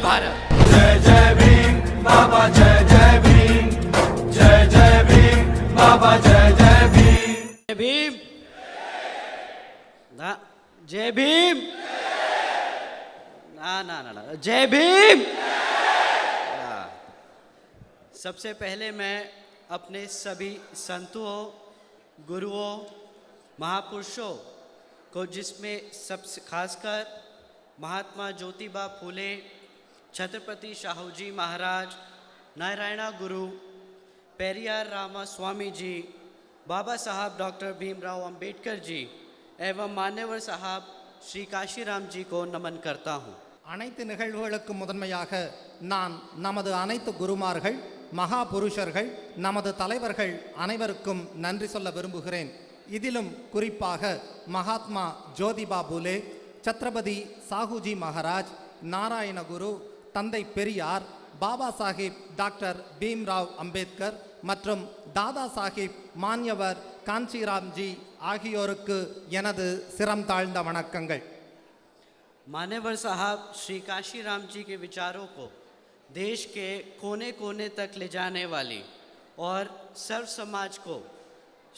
भारत। जय जय भीम बाबा, जय जय भीम, जय जय भीम बाबा, जय जय भीम। जय भीम ना, जय भीम ना ना ना ना, जय भीम। सबसे पहले मैं अपने सभी संतों, गुरुओं, महापुरुषों को, जिसमें सबसे खासकर महात्मा ज्योतिबा फूले, छत्रपति शाहू जी महाराज, नारायणा गुरु, पेरियार रामास्वामी जी, बाबा साहब डॉक्टर भीमराव अंबेडकर जी एवं मान्यवर साहब श्री काशीराम जी को नमन करता हूँ। அனைத்து நிகழ்வுகளுக்கும் முதன்மையாக நான் நமது அனைத்து குருமார்கள், மகாபுருஷர்கள், நமது தலைவர்கள் அனைவருக்கும் நன்றி சொல்ல விரும்புகிறேன். இதிலும் குறிப்பாக மகாத்மா ஜோதிபா பூலே, சத்ரபதி சாஹூஜி மகாராஜ், நாராயணகுரு, தந்தை பெரியார், பாபா சாஹிப் டாக்டர் பீம்ராவ் அம்பேத்கர் மற்றும் தாதா சாஹிப் மான்யவர் காஞ்சிராம்ஜி ஆகியோருக்கு எனது சிரம் தாழ்ந்த வணக்கங்கள். मान्यवर साहब श्री काशीराम जी के विचारों को देश के कोने कोने तक ले जाने वाली और सर्व समाज को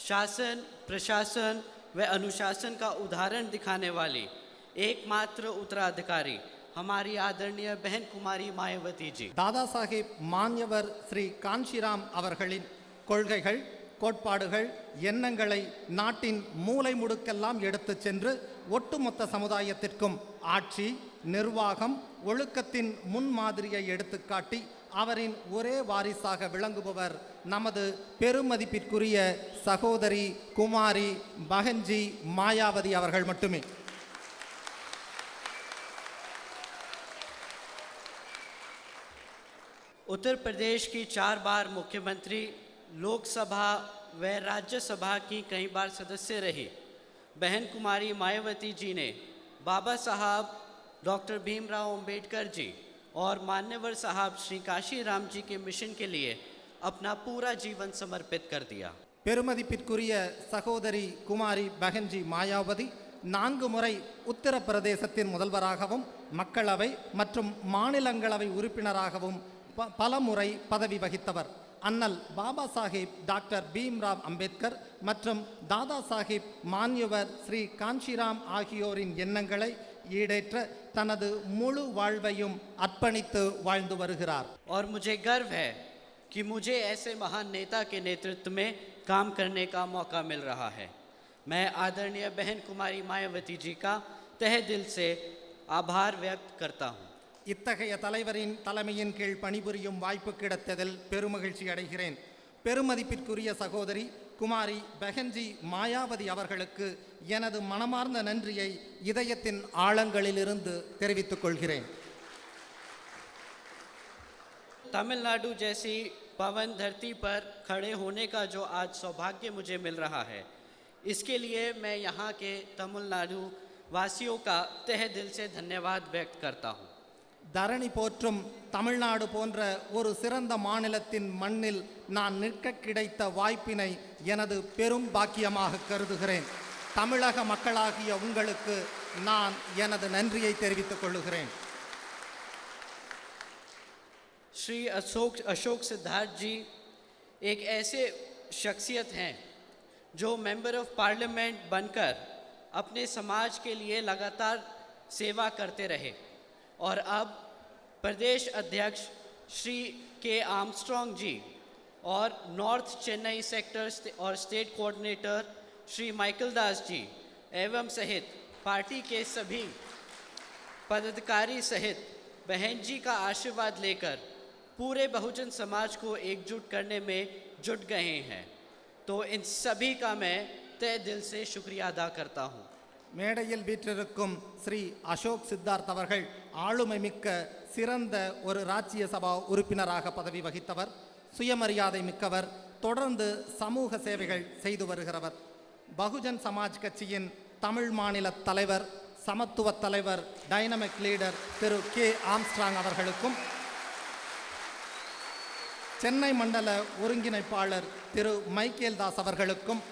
शासन, प्रशासन व अनुशासन का उदाहरण दिखाने वाली एकमात्र उत्तराधिकारी हमारी आदरणीय बहन कुमारी मायावती जी. தாதா சாஹிப் மான்யவர் ஸ்ரீ காஞ்சிராம் அவர்களின் கொள்கைகள், கோட்பாடுகள், எண்ணங்களை நாட்டின் மூலை முடுக்கெல்லாம் எடுத்து சென்று ஒட்டுமொத்த சமுதாயத்திற்கும் ஆட்சி, நிர்வாகம், ஒழுக்கத்தின் முன்மாதிரியை எடுத்துக்காட்டி அவரின் ஒரே வாரிசாக விளங்குபவர் நமது பெருமதிப்பிற்குரிய சகோதரி குமாரி பகன்ஜி மாயாவதி அவர்கள் மட்டுமே. उत्तर प्रदेश की 4 बार मुख्यमंत्री, लोकसभा व राज्यसभा की कई बार सदस्य रही बहन कुमारी मायावती जी ने बाबा साहब डॉक्टर भीमराव अंबेडकर जी और मान्यवर साहब श्री काशीराम जी के मिशन के लिए अपना पूरा जीवन समर्पित कर दिया. பெருமதிப்பிற்குரிய சகோதரி குமாரி பகன்ஜி மாயாவதி 4 முறை உத்தரப்பிரதேசத்தின் முதல்வராகவும் மக்களவை மற்றும் மாநிலங்களவை உறுப்பினராகவும் பல முறை பதவி வகித்தவர். அண்ணல் பாபா சாஹிப் டாக்டர் பீம்ராவ் அம்பேத்கர் மற்றும் தாதா சாஹிப் மான்யவர் ஸ்ரீ காஞ்சிராம் ஆகியோரின் எண்ணங்களை ஈடேற்ற தனது முழு வாழ்வையும் அர்ப்பணித்து வாழ்ந்து வருகிறார். और मुझे गर्व है कि मुझे ऐसे महान नेता के नेतृत्व में काम करने का मौका मिल रहा है. मैं आदरणीय बहन कुमारी मायावती जी का तहे दिल से आभार व्यक्त करता हूँ. இத்தகைய தலைவரின் தலைமையின் கீழ் பணிபுரியும் வாய்ப்பு கிடைத்ததில் பெருமகிழ்ச்சி அடைகிறேன். பெருமதிப்பிற்குரிய சகோதரி குமாரி பகன்ஜி மாயாவதி அவர்களுக்கு எனது மனமார்ந்த நன்றியை இதயத்தின் ஆழங்களிலிருந்து தெரிவித்துக் கொள்கிறேன். तमिलनाडु जैसी पवन धरती पर खड़े होने का जो आज सौभाग्य मुझे मिल रहा है, इसके लिए मैं यहाँ के तमिलनाडु वासियों का तहे दिल से धन्यवाद व्यक्त करता हूँ. தரணி போற்றும் தமிழ்நாடு போன்ற ஒரு சிறந்த மாநிலத்தின் மண்ணில் நான் நிற்க கிடைத்த வாய்ப்பினை எனது பெரும் பாக்கியமாக கருதுகிறேன். தமிழக மக்களாகிய உங்களுக்கு நான் எனது நன்றியை தெரிவித்துக் கொள்கிறேன். श्री अशोक सिद्धार्थ जी एक ऐसे शख्सियत हैं जो मेंबर ऑफ पार्लियामेंट बनकर अपने समाज के लिए लगातार सेवा करते रहे और अब प्रदेश अध्यक्ष श्री के आर्मस्ट्रॉन्ग जी और नॉर्थ चेन्नई सेक्टर और state coordinator Shri Michael Das ji एवं सहित पार्टी के सभी पदाधिकारी सहित बहन जी का आशीर्वाद लेकर पूरे बहुजन समाज को एकजुट करने में जुट गए हैं. तो इन सभी का मैं तहे दिल से शुक्रिया अदा करता हूँ. மேடையில் வீற்றிருக்கும் ஸ்ரீ அசோக் சித்தார்த் அவர்கள் ஆளுமை மிக்க சிறந்த ஒரு ராஜ்ய சபா உறுப்பினராக பதவி வகித்தவர், சுயமரியாதை மிக்கவர், தொடர்ந்து சமூக சேவைகள் செய்து வருகிறவர். பகுஜன் சமாஜ் கட்சியின் தமிழ் மாநில தலைவர், சமத்துவ தலைவர், டைனமிக் லீடர் திரு கே ஆம்ஸ்ட்ராங் அவர்களுக்கும், சென்னை மண்டல ஒருங்கிணைப்பாளர் திரு மைக்கேல் தாஸ் அவர்களுக்கும்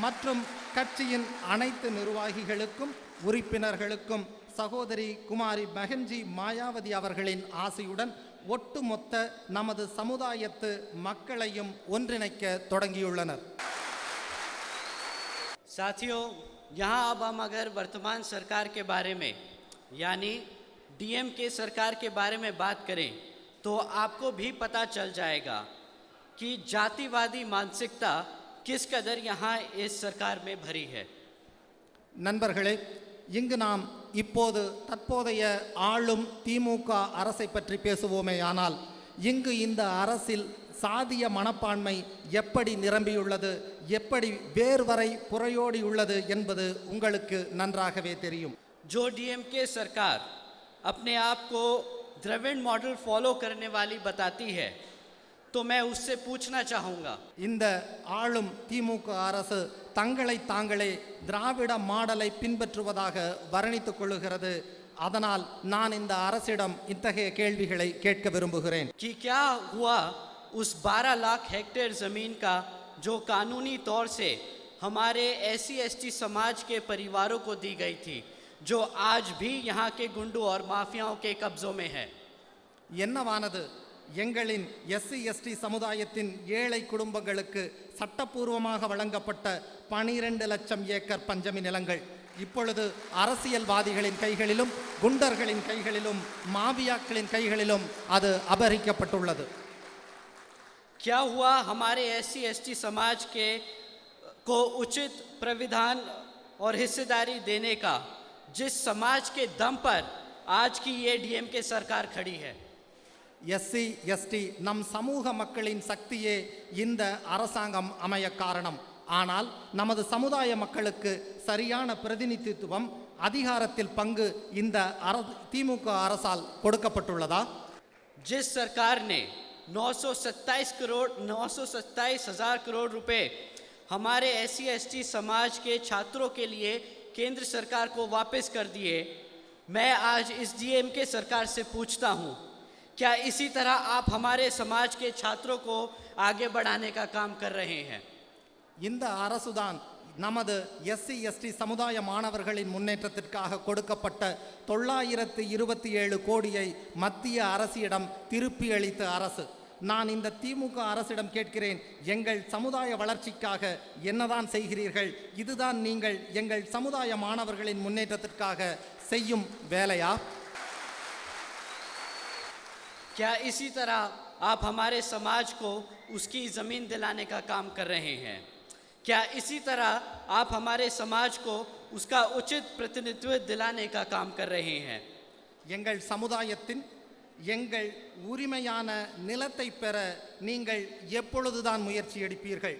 மற்றும் கட்சியின் அனைத்து நிர்வாகிகளுக்கும், உறுப்பினர்களுக்கும், சகோதரி குமாரி மகன்ஜி மாயாவதி அவர்களின் ஆசையுடன் ஒட்டுமொத்த நமது சமுதாயத்து மக்களையும் ஒன்றிணைக்க தொடங்கியுள்ளனர். साथियों, यहाँ अब हम अगर वर्तमान सरकार के बारे में यानी डीएमके सरकार के बारे में बात करें तो आपको भी पता चल जाएगा कि जातिवादी मानसिकता किस कदर यहाँ इस सरकार में भरी है. நண்பர்களே, இங்கு நாம் இப்போது தற்போதைய ஆளும் திமுக அரசை பற்றி பேசுவோமேயானால், இங்கு இந்த அரசில் சாதிய மனப்பான்மை எப்படி நிரம்பியுள்ளது, எப்படி வேர் வரை புறையோடியுள்ளது என்பது உங்களுக்கு நன்றாகவே தெரியும். जो डीएमके सरकार अपने आप को द्रविड़ मॉडल फॉलो करने वाली बताती है, तो मैं उससे पूछना चाहूँगा, இந்த ஆளும் திமுக அரசு தங்களை தாங்களே திராவிட மாடலை பின்பற்றுவதாக வர்ணித்துக் கொள்ளுகிறது. அதனால் நான் இந்த அரசிடம் இத்தகைய கேள்விகளை கேட்க விரும்புகிறேன். कि क्या हुआ उस 12 लाख हेक्टेयर ज़मीन का जो कानूनी तौर से हमारे SC/ST समाज के परिवारों को दी गई थी, जो आज भी यहाँ के गुंडों और माफियाओं के कब्जों में है. என்னவானது எங்களின் SC/ST சமுதாயத்தின் ஏழை குடும்பங்களுக்கு சட்டப்பூர்வமாக வழங்கப்பட்ட 12 லட்சம் ஏக்கர் பஞ்சமி நிலங்கள் இப்பொழுது அரசியல்வாதிகளின் கைகளிலும் குண்டர்களின் கைகளிலும் மாபியாக்களின் கைகளிலும் அது அபகரிக்கப்பட்டுள்ளது. क्या हुआ हमारे SC/ST समाज को उचित प्राविधान और हिस्सेदारी देने का, जिस समाज के दम पर आज की ये डीएमके सरकार खड़ी है. SC/ST நம் சமூக மக்களின் சக்தியே இந்த அரசாங்கம் அமைய காரணம். ஆனால் நமது சமுதாய மக்களுக்கு சரியான பிரதிநிதித்துவம், அதிகாரத்தில் பங்கு இந்த திமுக அரசால் கொடுக்கப்பட்டுள்ளதா? जिस सरकार ने 927,000 करोड़ रुपए हमारे SC/ST समाज के छात्रों के लिए केंद्र सरकार को वापस कर दिए, मैं आज इस डीएमके सरकार से पूछता हूँ, क्या इसी तरह आप हमारे समाज के छात्रों को आगे बढ़ाने का काम कर रहे हैं? இந்த அரசுதான் நமது SC/ST சமுதாய மாணவர்களின் முன்னேற்றத்திற்காக கொடுக்கப்பட்ட 927 கோடியை மத்திய அரசிடம் திருப்பி அளித்த அரசு. நான் இந்த திமுக அரசிடம் கேட்கிறேன், எங்கள் சமுதாய வளர்ச்சிக்காக என்னதான் செய்கிறீர்கள்? இதுதான் நீங்கள் எங்கள் சமுதாய மாணவர்களின் முன்னேற்றத்திற்காக செய்யும் வேலையா? क्या इसी तरह आप हमारे समाज को उसकी ज़मीन दिलाने का काम कर रहे हैं? क्या इसी तरह आप हमारे समाज को उसका उचित प्रतिनिधित्व दिलाने का काम कर रहे हैं? எங்கள் சமுதாயத்தின் எங்கள் உரிமையான நிலத்தை பெற நீங்கள் எப்பொழுதுதான் முயற்சி எடுப்பீர்கள்?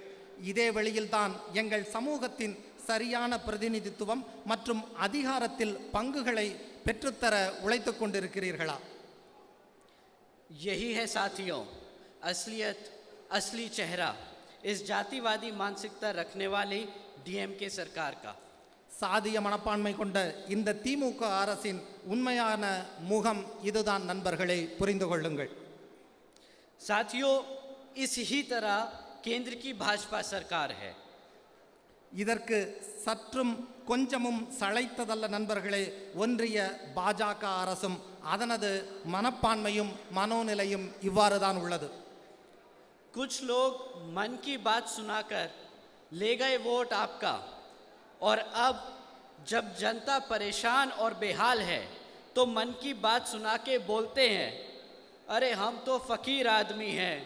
இதே வழியில்தான் எங்கள் சமூகத்தின் சரியான பிரதிநிதித்துவம் மற்றும் அதிகாரத்தில் பங்குகளை பெற்றுத்தர உழைத்துக் கொண்டிருக்கிறீர்களா? यही है साथियों असलियत, असली चेहरा इस जातिवादी मानसिकता रखने वाली डीएमके सरकार का. சாதிய மனப்பான்மை கொண்ட இந்த திமுக அரசின் உண்மையான முகம் இதுதான் நண்பர்களே, புரிந்து கொள்ளுங்கள். साथियों, इस ही तरह केंद्र की भाजपा सरकार है. இதற்கு சற்றும் கொஞ்சமும் சளைத்ததல்ல நண்பர்களே, ஒன்றிய பாஜக அரசும் அதனது மனப்பான்மையும் மனோநிலையும் இவ்வாறு தான் உள்ளது. कुछ लोग मन की बात सुनाकर ले गए वोट आपका, और अब जब जनता परेशान और बेहाल है तो मन की बात सुना के बोलते हैं, अरे हम तो फकीर आदमी हैं,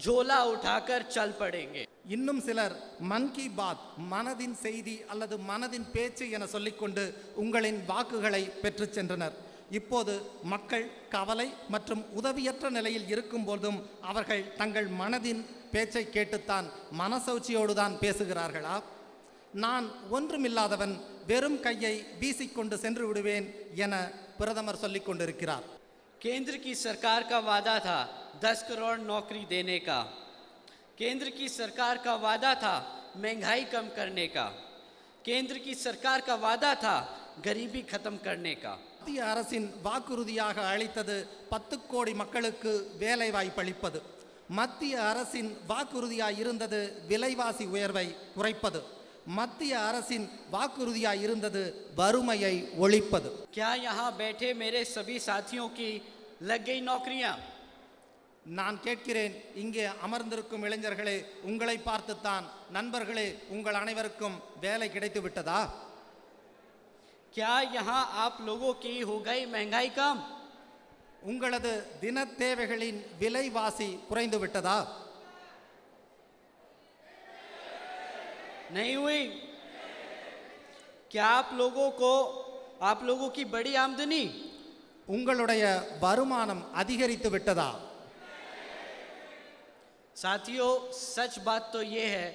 झोला उठाकर चल पड़ेंगे. இன்னும் சிலர் மன் கி பாத், மனதின் செய்தி அல்லது மனதின் பேச்சு என சொல்லிக்கொண்டு உங்களின் வாக்குகளை பெற்று சென்றனர். இப்போது மக்கள் கவலை மற்றும் உதவியற்ற நிலையில் இருக்கும்போதும் அவர்கள் தங்கள் மனதின் பேச்சை கேட்டுத்தான் மனசௌச்சியோடு தான் பேசுகிறார்களா? நான் ஒன்றுமில்லாதவன், வெறும் கையை வீசிக்கொண்டு சென்று விடுவேன் என பிரதமர் சொல்லிக் கொண்டிருக்கிறார். केंद्र की सरकार का वादा था 10 करोड़ नौकरी देने का. केंद्र की सरकार का वादा था महंगाई कम करने का. केंद्र की सरकार का वादा था गरीबी खत्म करने का. மத்திய அரசின் வாக்குறுதியாக அளித்தது 10 கோடி மக்களுக்கு வேலை வாய்ப்பளிப்பது. மத்திய அரசின் வாக்குறுதியாய் இருந்தது விலைவாசி உயர்வை குறைப்பது. மத்திய அரசின் வாக்குறுதியாய் இருந்தது வறுமையை ஒழிப்பது. क्या यहाँ बैठे मेरे सभी साथियों की लग गई नौकरियां? நான் கேட்கிறேன், இங்கே அமர்ந்திருக்கும் இளைஞர்களே, உங்களை பார்த்துத்தான் நண்பர்களே, உங்கள் அனைவருக்கும் வேலை கிடைத்து விட்டதா? क्या यहाँ आप लोगों की हो गई महंगाई कम? உங்களது தின தேவைகளின் விலைவாசி குறைந்து விட்டதா? नहीं हुई? क्या आप लोगों की बड़ी आमदनी? உங்களுடைய வருமானம் அதிகரித்து விட்டதா? साथियों, सच बात तो ये है,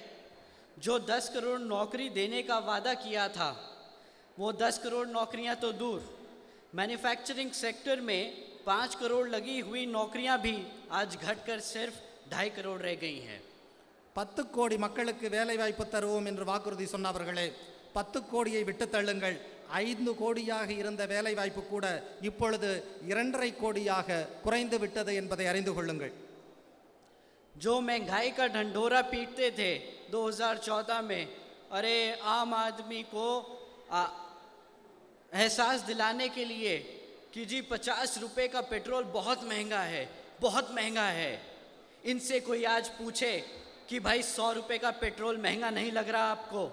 जो 10 करोड़ नौकरी देने का वादा किया था, वो 10 करोड़ नौकरियां तो दूर, मैन्युफैक्चरिंग सेक्टर में 5 करोड़ लगी हुई नौकरियां भी आज घटकर सिर्फ 2.5 करोड़ रह गई हैं। 10 கோடி மக்களுக்கு வேலை வாய்ப்பு தருவோம் என்று வாக்குறுதி சொன்னவர்களே, 10 கோடியை விட்டு தள்ளுங்கள். 5 கோடியாக இருந்த வேலை வாய்ப்பு கூட இப்பொழுது 2.5 கோடியாக குறைந்து விட்டது என்பதை அறிந்து கொள்ளுங்கள். जो महंगाई का ढंढोरा पीटते थे 2014 में, अरे आम आदमी को एहसास दिलाने के लिए कि जी 50 रुपए का पेट्रोल बहुत महंगा है, इनसे कोई आज पूछे कि भाई 100 रुपए का पेट्रोल महंगा नहीं लग रहा आपको?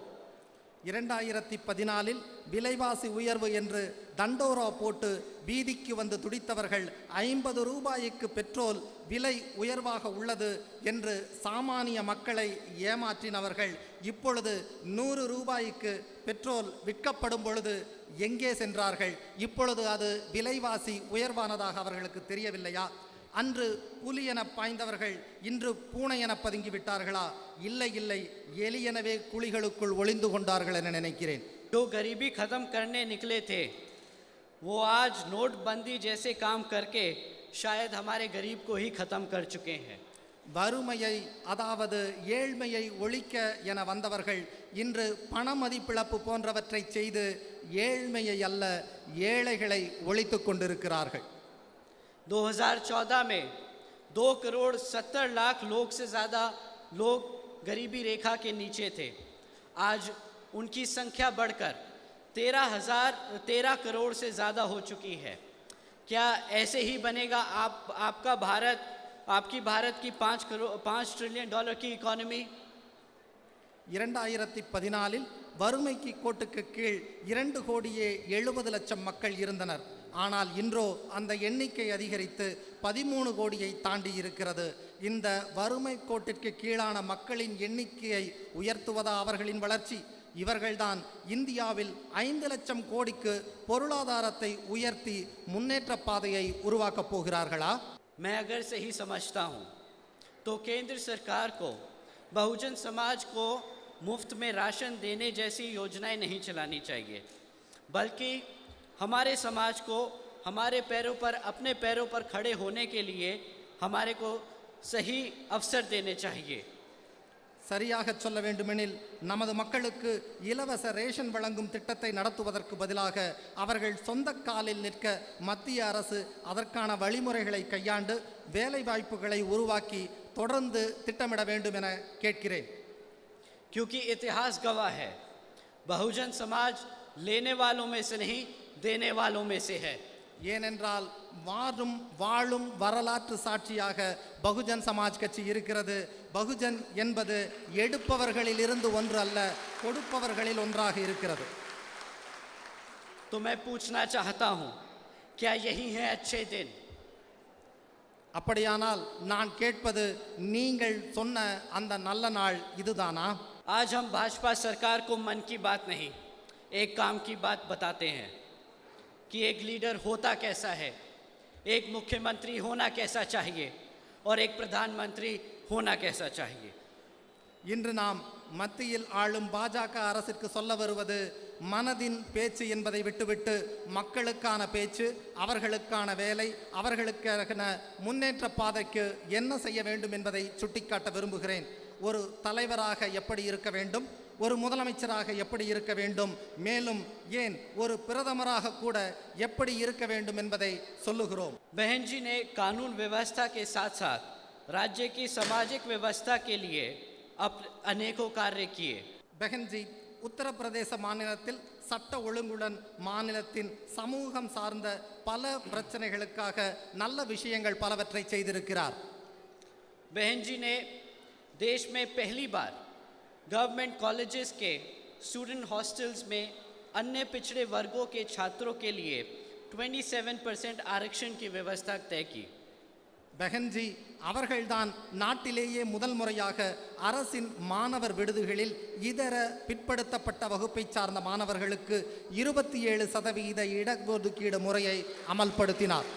2014 விலைவாசி உயர்வு என்று தண்டோரா போட்டு வீதிக்கு வந்து துடித்தவர்கள் 50 ரூபாய்க்கு பெட்ரோல் விலை உயர்வாக உள்ளது என்று சாமானிய மக்களை ஏமாற்றினவர்கள் இப்பொழுது 100 ரூபாய்க்கு பெட்ரோல் விற்கப்படும் பொழுது எங்கே சென்றார்கள்? இப்பொழுது அது விலைவாசி உயர்வானதாக அவர்களுக்கு தெரியவில்லையா? அன்று புலி என பாய்ந்தவர்கள் இன்று பூனை என பதுங்கி விட்டார்களா? இல்லை, எலியெனவே குழிகளுக்குள் ஒளிந்து கொண்டார்கள் என நினைக்கிறேன். जो गरीबी खत्म करने निकले थे, वो आज नोटबंदी जैसे काम करके शायद हमारे गरीब को ही खत्म कर चुके हैं। வறுமையை, அதாவது ஏழ்மையை ஒழிக்க என வந்தவர்கள் இன்று பண மதிப்பிழப்பு போன்றவற்றை செய்து ஏழ்மையை அல்ல, ஏழைகளை ஒழித்து கொண்டிருக்கிறார்கள். 2014 में 2 करोड़ 70 लाख लोग से ज़्यादा लोग गरीबी रेखा के नीचे थे। आज उनकी संख्या बढ़कर 13 करोड़ से ज़्यादा हो चुकी है। क्या ऐसे ही बनेगा आपका भारत, आपकी भारत की 5 ट्रिलियन डॉलर की इकॉनमी? 2014 வறுமைக்கு கோட்டுக்கு கீழ் 2 கோடியே 70 லட்சம் மக்கள் இருந்தனர். ஆனால் இன்றோ அந்த எண்ணிக்கை அதிகரித்து 13 கோடியை தாண்டி இருக்கிறது. இந்த வறுமை கோட்டிற்கு கீழான மக்களின் எண்ணிக்கையை உயர்த்துவதா அவர்களின் வளர்ச்சி? இவர்கள்தான் இந்தியாவில் 5 லட்சம் கோடிக்கு பொருளாதாரத்தை உயர்த்தி முன்னேற்ற பாதையை உருவாக்கப் போகிறார்களா? मैं अगर सही समझता हूँ तो केंद्र सरकार को बहुजन समाज को मुफ्त में राशन देने जैसी योजनाएं नहीं चलानी चाहिए, बल्कि हमारे समाज को अपने पैरों पर खड़े होने के लिए हमारे को सही अवसर देने चाहिए. சரியாக சொல்ல வேண்டுமெனில் நமது மக்களுக்கு இலவச ரேஷன் வழங்கும் திட்டத்தை நடத்துவதற்கு பதிலாக அவர்கள் சொந்த காலில் நிற்க மத்திய அரசு அதற்கான வழிமுறைகளை கையாண்டு வேலை வாய்ப்புகளை உருவாக்கி தொடர்ந்து திட்டமிட வேண்டும் என கேட்கிறேன். क्योंकि इतिहास गवाह है, बहुजन समाज लेने वालों में से नहीं, देने वालों में से है. ஏனென்றால் வாழும் வரலாற்று சாட்சியாக பகுஜன் சமாஜ் கட்சி இருக்கிறது. பகுஜன் என்பது எடுப்பவர்களில் இருந்து ஒன்று அல்ல, கொடுப்பவர்களில் ஒன்றாக இருக்கிறது. तो मैं पूछना चाहता हूं, क्या यही है अच्छे दिन? அப்படியானால் நான் கேட்பது, நீங்கள் சொன்ன அந்த நல்ல நாள் இதுதானா? आज हम भाजपा सरकार को मन की बात नहीं, एक काम की बात बताते हैं कि एक लीडर होता कैसा है, एक मुख्यमंत्री होना कैसा चाहिए और एक प्रधानमंत्री होना कैसा चाहिए. இன்று நாம் மத்தியில் ஆளும் பாஜக அரசிற்கு சொல்ல வருவது மனதின் பேச்சு என்பதை விட்டுவிட்டு மக்களுக்கான பேச்சு, அவர்களுக்கான வேலை, அவர்களுக்கான முன்னேற்ற பாதைக்கு என்ன செய்ய வேண்டும் என்பதை சுட்டிக்காட்ட விரும்புகிறேன். ஒரு தலைவராக எப்படி இருக்க வேண்டும், ஒரு முதலமைச்சராக எப்படி இருக்க வேண்டும், மேலும் ஏன் ஒரு பிரதமராக கூட எப்படி இருக்க வேண்டும் என்பதை சொல்லுகிறோம். बहन जी ने कानून व्यवस्था के साथ साथ राज्य की सामाजिक व्यवस्था के लिए अनेकों कार्य किए. பெஹன்ஜி உத்தரப்பிரதேச மாநிலத்தில் சட்ட ஒழுங்குடன் மாநிலத்தின் சமூகம் சார்ந்த பல பிரச்சனைகளுக்காக நல்ல விஷயங்கள் பலவற்றை செய்திருக்கிறார். बहन जी ने देश में पहली बार गवर्नमेंट कॉलेजेस के स्टूडेंट हॉस्टल्स में अन्य पिछड़े वर्गों के छात्रों के लिए 27% आरक्षण की व्यवस्था तय की. பெஹன்ஜி அவர்கள்தான் நாட்டிலேயே முதல் முறையாக அரசின் மாணவர் விடுதிகளில் இதர பிற்படுத்தப்பட்ட வகுப்பை சார்ந்த மாணவர்களுக்கு 27% இடஒதுக்கீடு முறையை அமல்படுத்தினார்.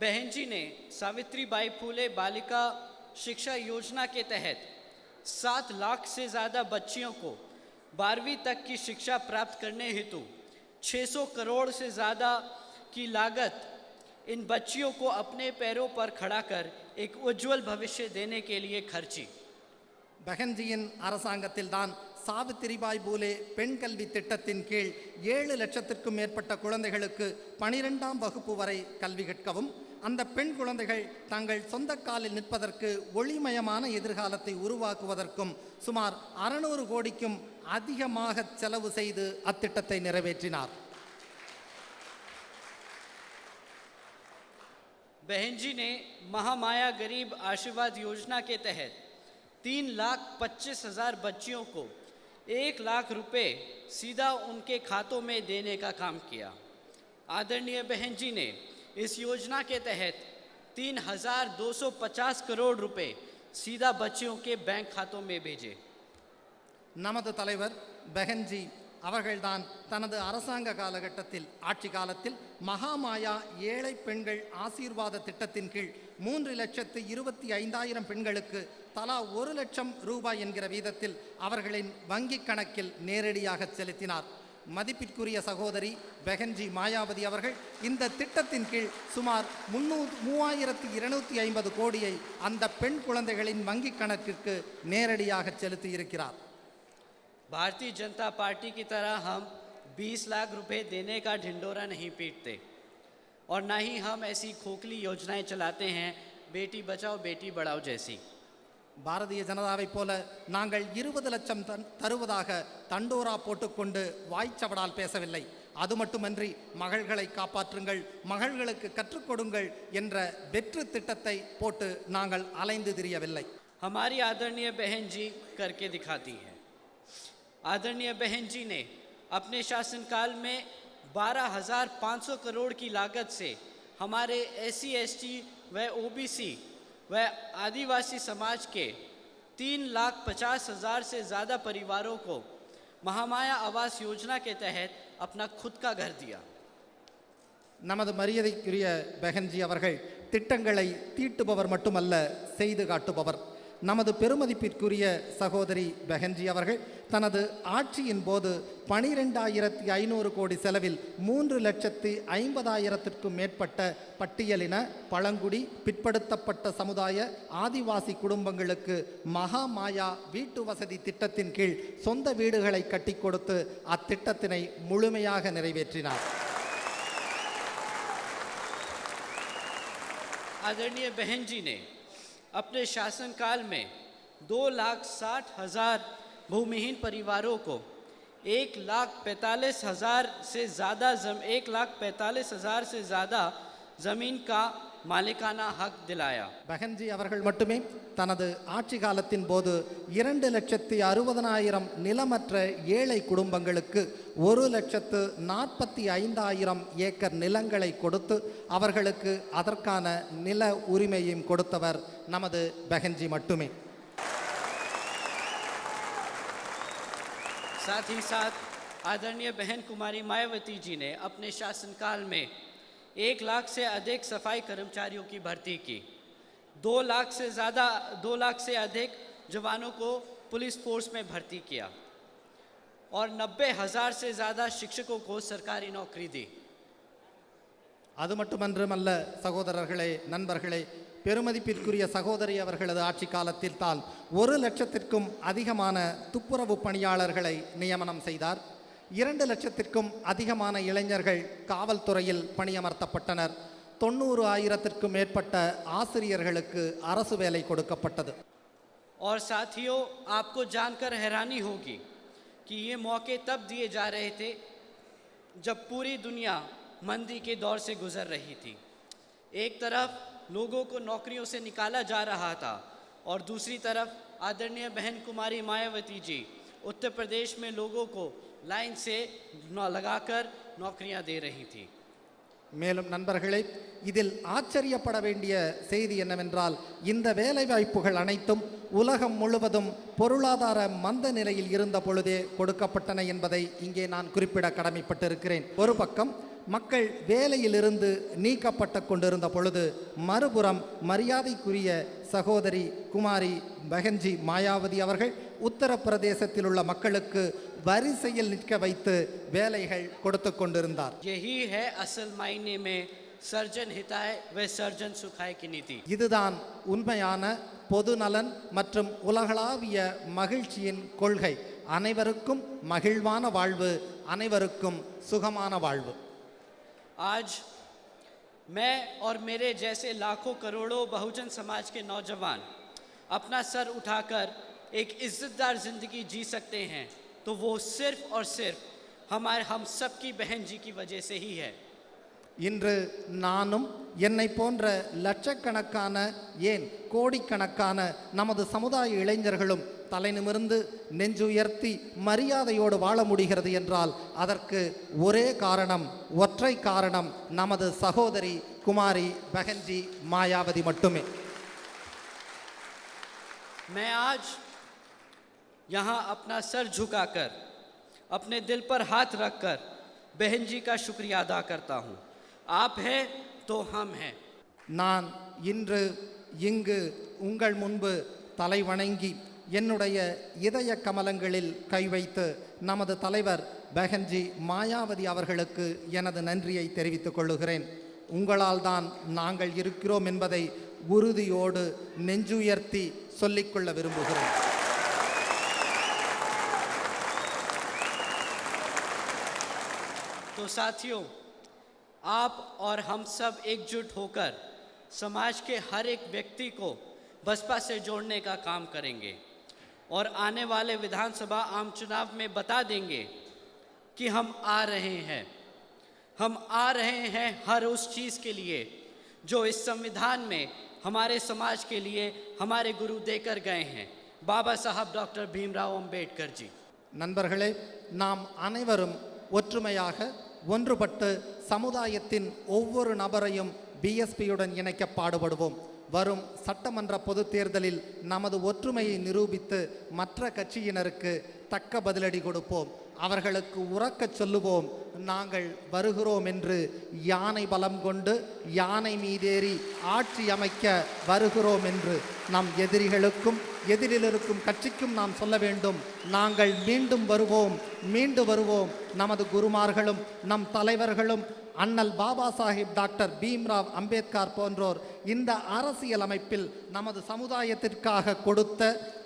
बहन जी ने सावित्रीबाई फूले बालिका शिक्षा योजना के तहत 7 लाख से ज़्यादा बच्चियों को 12वीं तक की शिक्षा प्राप्त करने हेतु 600 करोड़ से ज़्यादा की लागत इन बच्चियों को अपने पैरों पर खड़ा कर एक उज्जवल भविष्य देने के लिए खर्ची. பெஹன்ஜியின் அரசாங்கத்தில்தான் சாவித்திரிபாய் பூலே பெண் கல்வி திட்டத்தின் கீழ் 7 லட்சத்திற்கும் மேற்பட்ட குழந்தைகளுக்கு 12ஆம் வகுப்பு வரை கல்வி கற்கவும், அந்த பெண் குழந்தைகள் தங்கள் சொந்த காலில் நிற்பதற்கு ஒளிமயமான எதிர்காலத்தை உருவாக்குவதற்கும் சுமார் 600 கோடிக்கும் அதிகமாக செலவு செய்து அத்திட்டத்தை நிறைவேற்றினார். बहन जी ने महामाया गरीब आशीर्वाद योजना के तहत 3,25,000 बच्चियों को 1 लाख रुपए सीधा उनके खातों में देने का काम किया. आदरणीय बहन जी ने इस योजना के तहत 3,250 करोड़ रुपए सीधा बच्चियों के बैंक खातों में भेजे. நமது தலைவர் பெஹன்ஜி அவர்கள்தான் தனது அரசாங்க காலகட்டத்தில் ஆட்சி காலத்தில் மகாமாயா ஏழை பெண்கள் ஆசீர்வாத திட்டத்தின் கீழ் 3,25,000 பெண்களுக்கு தலா 1 லட்சம் ரூபாய் என்கிற வீதத்தில் அவர்களின் வங்கிக் கணக்கில் நேரடியாக செலுத்தினார். மதிப்பிற்குரிய சகோதரி பெஹன்ஜி மாயாவதி அவர்கள் இந்த திட்டத்தின் கீழ் சுமார் 3,250 கோடியை அந்த பெண் குழந்தைகளின் வங்கிக் கணக்கிற்கு நேரடியாக செலுத்தியிருக்கிறார். भारतीय जनता पार्टी की तरह हम 20 लाख रुपए देने का ढिंडोरा नहीं पीटते और ना ही हम ऐसी खोखली योजनाएं चलाते हैं बेटी बचाओ बेटी बढ़ाओ जैसी. பாரதிய ஜனதாவைப் போல நாங்கள் 20 லட்சம் தருவதாக தண்டோரா போட்டுக்கொண்டு வாய்ச்சவடால் பேசவில்லை. அது மட்டுமன்றி மகள்களை காப்பாற்றுங்கள், மகள்களுக்கு கற்றுக் கொடுங்கள் என்ற வெற்று திட்டத்தை போட்டு நாங்கள் அலைந்து திரியவில்லை. हमारी आदरणीय बहन जी करके दिखाती हैं. आदरणीय बहन जी ने अपने शासनकाल में 12,500 करोड़ की लागत से हमारे SC ST व OBC व आदिवासी समाज के 3,50,000 से ज़्यादा परिवारों को महामाया आवास योजना के तहत अपना खुद का घर दिया. நமது மரியாதைக்குரிய பெஹன்ஜி அவர்கள் திட்டங்களை தீட்டுபவர் மட்டுமல்ல, செய்து காட்டுபவர். நமது பெருமதிப்பிற்குரிய சகோதரி பெஹன்ஜி அவர்கள் தனது ஆட்சியின் போது 12,500 கோடி செலவில் 3,50,000க்கும் மேற்பட்ட பட்டியலின பழங்குடி பிற்படுத்தப்பட்ட சமுதாய ஆதிவாசி குடும்பங்களுக்கு மகாமாயா வீட்டு வசதி திட்டத்தின் கீழ் சொந்த வீடுகளை கட்டி கொடுத்து அத்திட்டத்தினை முழுமையாக நிறைவேற்றினார். आदरणीय बहन जी ने अपने शासनकाल में 2,60,000 भूमिहीन परिवारों को 1,45,000 से ज़्यादा ज़मीन का मालिकाना हक दिलाया. பெஹன்ஜி அவர்கள் மட்டுமே தனது ஆட்சி காலத்தின் போது 2,60,000 நிலமற்ற ஏழை குடும்பங்களுக்கு 1,45,000 ஏக்கர் நிலங்களை கொடுத்து அவர்களுக்கு அதற்கான நில உரிமையையும் கொடுத்தவர் நமது பெஹன்ஜி மட்டுமே. साथ ही साथ आदरणीय बहन कुमारी मायावती जी ने अपने शासनकाल में 1 लाख से अधिक सफाई कर्मचारियों की भर्ती की. 2 लाख से अधिक जवानों को पुलिस फोर्स में भर्ती किया और 90,000 से ज़्यादा शिक्षकों को सरकारी नौकरी दी. அது மட்டுமன்றமல்ல சகோதரர்களே, நண்பர்களே, பெருமதிப்பிற்குரிய சகோதரி அவர்களது ஆட்சி காலத்தில் தான் 1 லட்சத்திற்கும் அதிகமான துப்புரவு பணியாளர்களை நியமனம் செய்தார். 2 லட்சத்திற்கும் அதிகமான இளைஞர்கள் காவல்துறையில் பணியமர்த்தப்பட்டனர். 90,000க்கும் மேற்பட்ட ஆசிரியர்களுக்கு அரசு வேலை கொடுக்கப்பட்டது. और साथियों, आपको जानकर हैरानी होगी कि ये मौके तब दिए जा रहे थे जब पूरी दुनिया मंदी के दौर से गुजर रही थी। एक तरफ लोगों को नौकरियों से निकाला जा रहा था और दूसरी तरफ आदरणीय बहन कुमारी मायावती जी उत्तर प्रदेश में लोगों को लाइन से लगाकर नौकरियां दे रही थी। மேலும் நண்பர்களே, இதில் ஆச்சரியப்பட வேண்டிய செய்தி என்னவென்றால், இந்த வேலைவாய்ப்புகள் அனைத்தும் உலகம் முழுவதும் பொருளாதார மந்த நிலையில் இருந்த பொழுதே கொடுக்கப்பட்டன என்பதை இங்கே நான் குறிப்பிட கடமைப்பட்டிருக்கிறேன். ஒரு பக்கம் மக்கள் வேலையிலிருந்து நீக்கப்பட்டு கொண்டிருந்த பொழுது, மறுபுறம் மரியாதைக்குரிய சகோதரி குமாரி பகன்ஜி மாயாவதி அவர்கள் உத்தரப்பிரதேசத்தில் உள்ள மக்களுக்கு வரிசையில் நிற்க வைத்து வேலைகள் கொடுத்து கொண்டிருந்தார். यही है असल मायने में सर्जन हिताय व सर्जन सुखाय की नीति. இதுதான் உண்மையான பொதுநலன் மற்றும் உலகளாவிய மகிழ்ச்சியின் கொள்கை. அனைவருக்கும் மகிழ்வான வாழ்வு, அனைவருக்கும் சுகமான வாழ்வு. आज मैं और मेरे जैसे लाखों करोड़ों बहुजन समाज के नौजवान अपना सर उठाकर एक इज्जतदार जिंदगी जी सकते हैं तो वो सिर्फ और सिर्फ हम सब की बहन जी की वजह से ही है. இன்று நானும் என்னை போன்ற லட்சக்கணக்கான, ஏன் கோடிக்கணக்கான நமது சமுதாய இளைஞர்களும் தலை நிமிர்ந்து நெஞ்சுயர்த்தி மரியாதையோடு வாழ முடிகிறது என்றால் அதற்கு ஒரே காரணம், ஒற்றை காரணம், நமது சகோதரி குமாரி பகன்ஜி மாயாவதி மட்டுமே. मैं आज यहाँ अपना सर झुकाकर अपने दिल पर हाथ रखकर बहन जी का शुक्रिया अदा करता हूँ. आप हैं तो हम हैं. நான் இன்று இங்கு உங்கள் முன்பு தலை வணங்கி என்னுடைய இதய கமலங்களில் கை வைத்து நமது தலைவர் பகன்ஜி மாயாவதி அவர்களுக்கு எனது நன்றியை தெரிவித்துக் கொள்ளுகிறேன். உங்களால் தான் நாங்கள் இருக்கிறோம் என்பதை உறுதியோடு நெஞ்சுயர்த்தி சொல்லிக்கொள்ள விரும்புகிறேன். तो साथियों, आप और हम सब एकजुट होकर समाज के हर एक व्यक्ति को बसपा से जोड़ने का काम करेंगे और आने वाले विधानसभा आम चुनाव में बता देंगे कि हम आ रहे हैं. हम आ रहे हैं हर उस चीज़ के लिए जो इस संविधान में हमारे समाज के लिए हमारे गुरु देकर गए हैं, बाबा साहब डॉक्टर भीमराव अंबेडकर जी. நண்பர்களே, நாம் அனைவரும் ஒற்றுமையாக ஒன்றுபட்டு சமுதாயத்தின் ஒவ்வொரு நபரையும் பிஎஸ்பியுடன் இணைக்க பாடுபடுவோம். வரும் சட்டமன்ற பொதுத் தேர்தலில் நமது ஒற்றுமையை நிரூபித்து மற்ற கட்சியினருக்கு தக்க பதிலடி கொடுப்போம். அவர்களுக்கு உறக்கச் சொல்லுவோம், நாங்கள் வருகிறோம் என்று. யானை பலம் கொண்டு யானை மீதேறி ஆட்சி அமைக்க வருகிறோம் என்று நம் எதிரிகளுக்கும் எதிரில் இருக்கும் கட்சிக்கும் நாம் சொல்ல வேண்டும். நாங்கள் மீண்டும் வருவோம், மீண்டு வருவோம். நமது குருமார்களும் நம் தலைவர்களும் அண்ணல் பாபா சாஹிப் டாக்டர் பீம்ராவ் அம்பேத்கர் போன்றோர் இந்த அரசியல் அமைப்பில் நமது சமுதாயத்திற்காக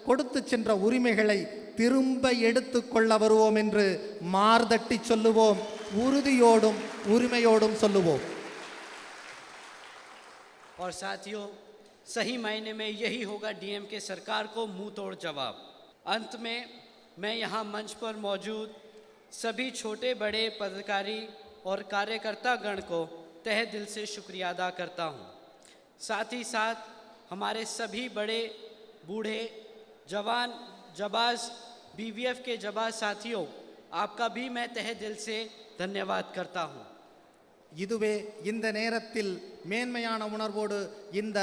கொடுத்து சென்ற உரிமைகளை திரும்ப எடுத்து கொள்ள வருவோம் என்று மார்தட்டி சொல்லுவோம். உறுதியோடும் உரிமையோடும் சொல்லுவோம். और साथियों, सही मायने में यही होगा डीएमके सरकार को मुंह तोड़ जवाब. अंत में मैं यहाँ मंच पर मौजूद सभी छोटे बड़े पदाधिकारी और कार्यकर्ता गण को तहे दिल से शुक्रिया अदा करता हूँ. साथ ही साथ हमारे सभी बड़े बूढ़े जवान जबाज बीवीएफ के जबाज साथियों, आपका भी मैं तहे दिल से धन्यवाद करता हूँ. இதுவே இந்த நேரத்தில் மேன்மையான உணர்வோடு இந்த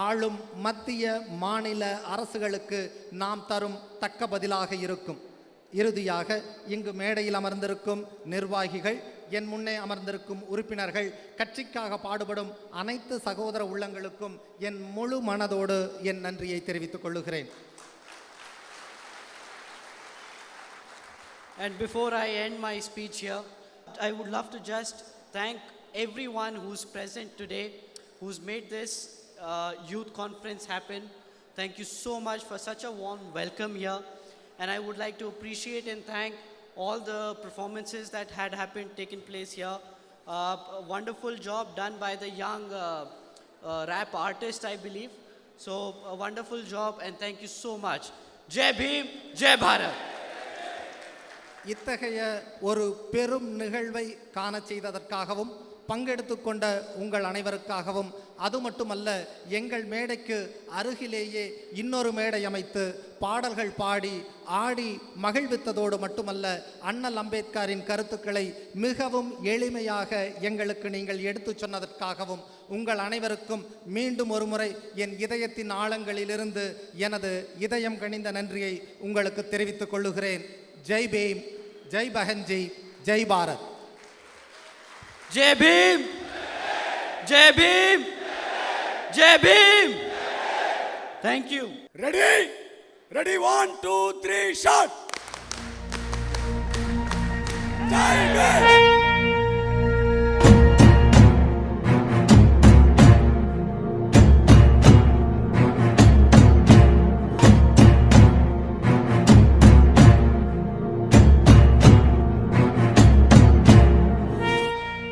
ஆளும் மத்திய மாநில அரசுகளுக்கு நாம் தரும் தக்க பதிலாக இருக்கும். இறுதியாக இங்கு மேடையில் அமர்ந்திருக்கும் நிர்வாகிகள், என் முன்னே அமர்ந்திருக்கும் உறுப்பினர்கள், கட்சிக்காக பாடுபடும் அனைத்து சகோதர உள்ளங்களுக்கும் என் முழு மனதோடு என் நன்றியை தெரிவித்துக் கொள்ளுகிறேன். And before I end my speech here, I would love to just thank everyone who's present today, who's made this youth conference happen. Thank you so much for such a warm welcome here. And I would like to appreciate and thank all the performances that had taken place here. A wonderful job done by the young rap artist, I believe. So a wonderful job and thank you so much. Jai Bhim, Jai Bharat. இத்தகைய ஒரு பெரும் நிகழ்வை காண செய்ததற்காகவும் பங்கெடுத்து கொண்ட உங்கள் அனைவருக்காகவும், அது மட்டுமல்ல, எங்கள் மேடைக்கு அருகிலேயே இன்னொரு மேடை அமைத்து பாடல்கள் பாடி ஆடி மகிழ்வித்ததோடு மட்டுமல்ல, அண்ணல் அம்பேத்கரின் கருத்துக்களை மிகவும் எளிமையாக எங்களுக்கு நீங்கள் எடுத்து சொன்னதற்காகவும் உங்கள் அனைவருக்கும் மீண்டும் ஒரு முறை என் இதயத்தின் ஆழங்களிலிருந்து எனது இதயம் கனிந்த நன்றியை உங்களுக்கு தெரிவித்துக் கொள்ளுகிறேன். ஜெய் பீம், ஜெய் பஹன்ஜி, ஜெய் Bharat. Jai Bhim, Jai Bhim, Jai Bhim. Thank you. Ready? Ready, 1, 2, 3, shot! Jai Bhim!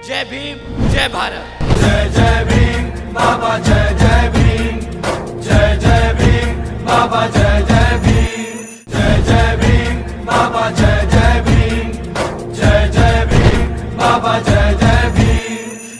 Jai Bhim, Jai Bharat. जय जय